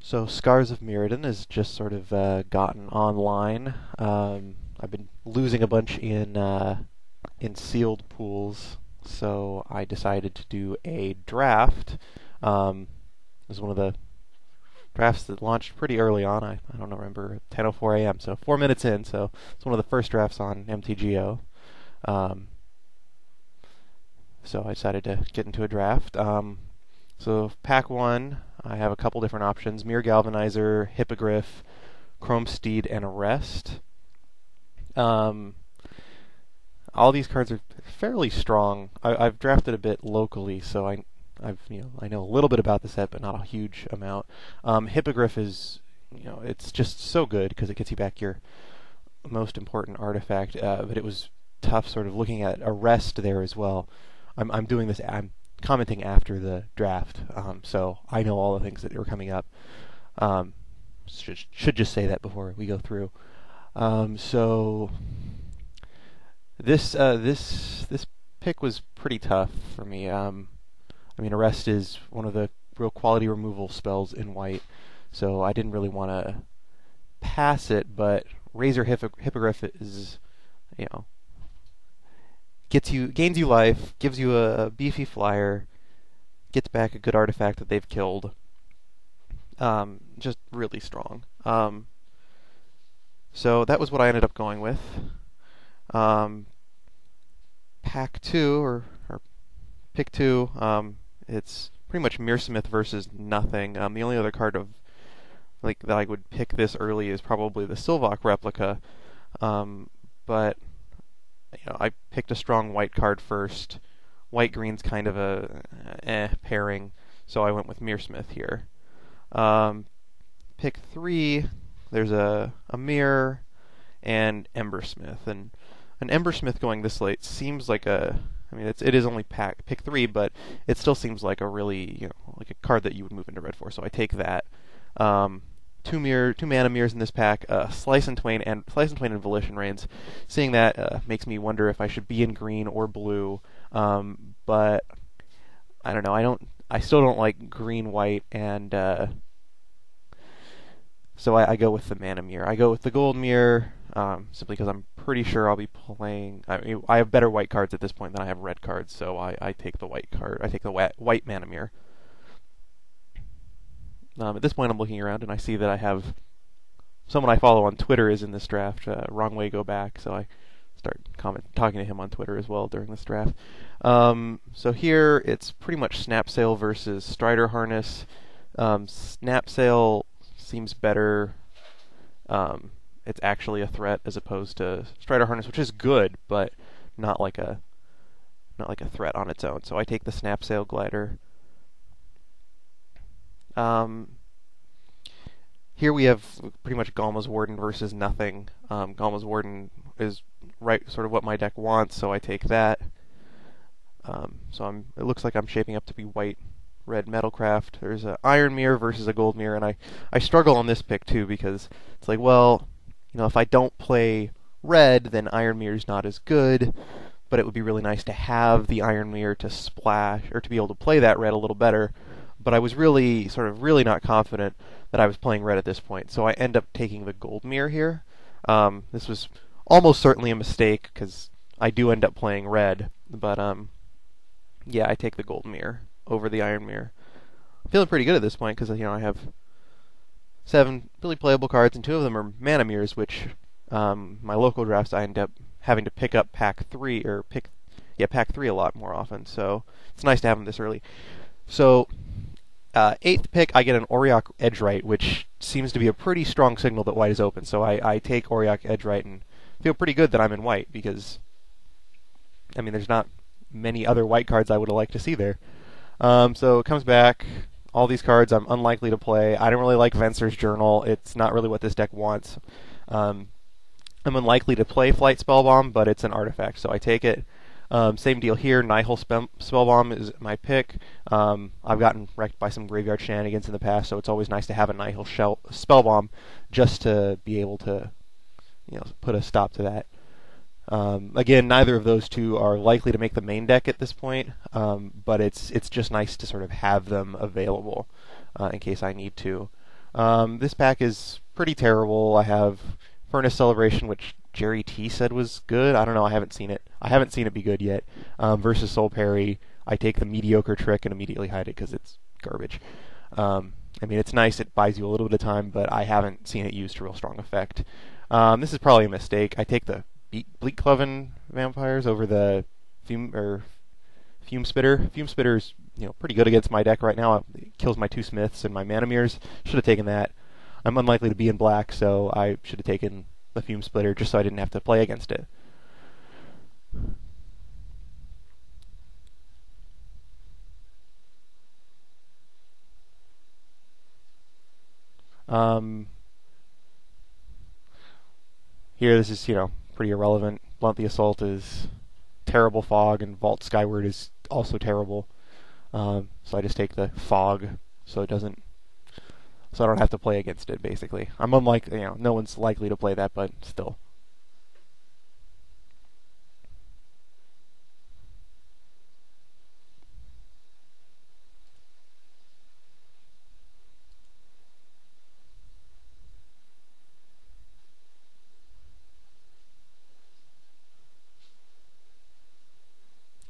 So Scars of Mirrodin has just sort of gotten online. I've been losing a bunch in sealed pools, so I decided to do a draft. It was one of the drafts that launched pretty early on. I don't remember, 10:04 a.m. So 4 minutes in. So it's one of the first drafts on MTGO. Um, so I decided to get into a draft. So pack one, I have a couple different options: Mirror Galvanizer, Hippogriff, Chrome Steed, and Arrest. Um, all these cards are fairly strong. I've drafted a bit locally, so I know a little bit about the set, but not a huge amount. Hippogriff is, it's just so good because it gets you back your most important artifact. But it was tough, sort of looking at Arrest there as well. I'm doing this. I'm commenting after the draft, so I know all the things that are coming up. Should just say that before we go through. So this pick was pretty tough for me. Arrest is one of the real quality removal spells in white, so I didn't really want to pass it. But Razor Hippogriff is, you know, gains you life, gives you a beefy flyer, gets back a good artifact that they've killed. Just really strong. So that was what I ended up going with. Pack two or pick two. It's pretty much Mearsmith versus nothing. The only other card that I would pick this early is probably the Sylvok replica. But I picked a strong white card first. White green's kind of a pairing, so I went with Mearsmith here. Pick three, there's a mirror and Embersmith, and an Embersmith going this late seems like it is only pick three, but it still seems like a really like a card that you would move into red for. So I take that. Two mana mirrors in this pack, Slice and Twain and Volition Reigns. Seeing that makes me wonder if I should be in green or blue. But I don't know. I still don't like green white, and so I go with the mana mirror. I go with the gold mirror simply because I'm pretty sure I'll be playing. I have better white cards at this point than I have red cards, so I take the white card. I take the white mana mirror. At this point, I'm looking around and I see that I have someone I follow on Twitter is in this draft. Wrong Way Go Back, so I start talking to him on Twitter as well during this draft. So here it's pretty much Snapsail versus Strider Harness. Snapsail seems better. It's actually a threat as opposed to Strider Harness, which is good, but not like a threat on its own. So I take the Snapsail Glider. Here we have pretty much Galma's Warden versus nothing. Galma's Warden is sort of what my deck wants, so I take that. It looks like I'm shaping up to be white-red Metalcraft. There's an Iron Mirror versus a Gold Mirror, and I struggle on this pick too because it's like, well, if I don't play red, then Iron Mirror's not as good, but it would be really nice to have the Iron Mirror to splash, or to be able to play that red a little better. But I was really not confident that I was playing red at this point, so I end up taking the gold mirror here. This was almost certainly a mistake because I do end up playing red, but yeah, I take the gold mirror over the iron mirror. I'm feeling pretty good at this point because I have 7 really playable cards, and 2 of them are mana mirrors, which my local drafts I end up having to pick up pack 3 pack 3 a lot more often. So it's nice to have them this early. So 8th pick, I get an Auriok Edgewright, which seems to be a pretty strong signal that white is open. So I take Auriok Edgewright and feel pretty good that I'm in white because, there's not many other white cards I would have liked to see there. So it comes back. All these cards I'm unlikely to play. I don't really like Venser's Journal. It's not really what this deck wants. I'm unlikely to play Flight Spellbomb, but it's an artifact, so I take it. Same deal here. Nihil Spellbomb is my pick. I've gotten wrecked by some graveyard shenanigans in the past, so it's always nice to have a Nihil Spellbomb just to be able to, put a stop to that. Again, neither of those two are likely to make the main deck at this point, but it's just nice to sort of have them available in case I need to. This pack is pretty terrible. I have Furnace Celebration, which Jerry T said was good. I don't know. I haven't seen it. I haven't seen it be good yet. Versus Soul Parry, I take the mediocre trick and immediately hide it because it's garbage. I mean, it's nice. It buys you a little bit of time, but I haven't seen it used to real strong effect. This is probably a mistake. I take the Bleak Cloven Vampires over the Fume Spitter. Fume Spitter's pretty good against my deck right now. It kills my 2 Smiths and my Mana Mirrors. Should have taken that. I'm unlikely to be in black, so I should have taken the Fume Splitter just so I didn't have to play against it. Here, this is pretty irrelevant. Blunt the Assault is terrible. Fog and Vault Skyward is also terrible. So I just take the Fog, so I don't have to play against it. Basically, I'm unlikely. No one's likely to play that, but still.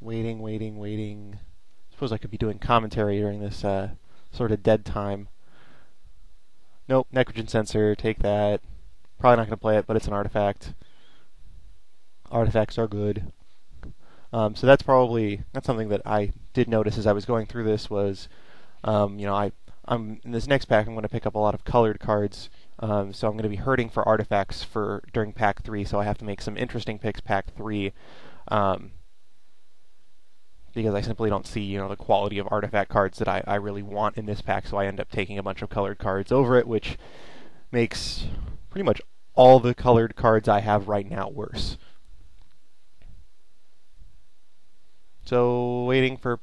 Waiting. Suppose I could be doing commentary during this sort of dead time. Nope, Necrogen Sensor, take that. Probably not going to play it, but it's an artifact. Artifacts are good. So that's something that I did notice as I was going through this was, I'm in this next pack. I'm going to pick up a lot of colored cards. So I'm going to be hurting for artifacts during pack 3. So I have to make some interesting picks pack 3. Because I simply don't see, the quality of artifact cards that I really want in this pack, so I end up taking a bunch of colored cards over it, which makes pretty much all the colored cards I have right now worse. So, waiting for,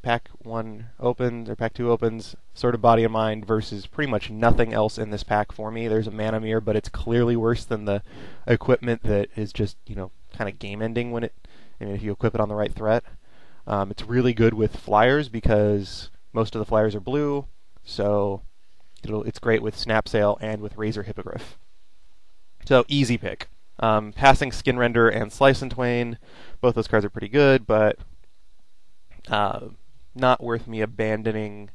pack 1 opens, or pack 2 opens, sort of Body and Mind versus pretty much nothing else in this pack for me. There's a Mana Mirror, but it's clearly worse than the equipment that is just, kind of game-ending if you equip it on the right threat. It's really good with flyers because most of the flyers are blue, so it's great with Snap Sail and with Razor Hippogriff. So easy pick. Passing Skin Render and Slice and Twain, both those cards are pretty good, but not worth me abandoning.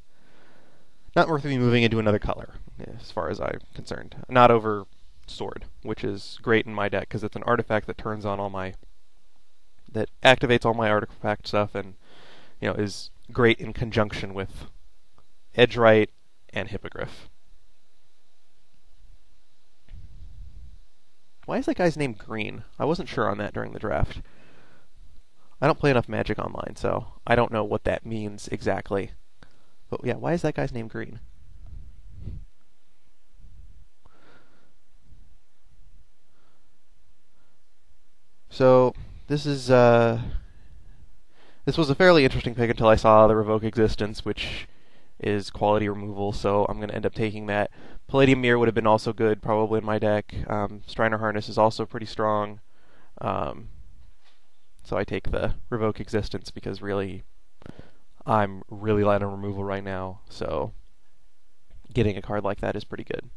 Not worth me moving into another color, as far as I'm concerned. Not over Sword, which is great in my deck because it's an artifact that turns on that activates all my artifact stuff and is great in conjunction with Edgewright and Hippogriff. Why is that guy's name green? I wasn't sure on that during the draft. I don't play enough Magic Online, so I don't know what that means exactly. But yeah, why is that guy's name green? So this was a fairly interesting pick until I saw the Revoke Existence, which is quality removal, so I'm going to end up taking that. Palladium Mirror would have been also good, probably in my deck. Striner Harness is also pretty strong. So I take the Revoke Existence because really, I'm really light on removal right now, so getting a card like that is pretty good.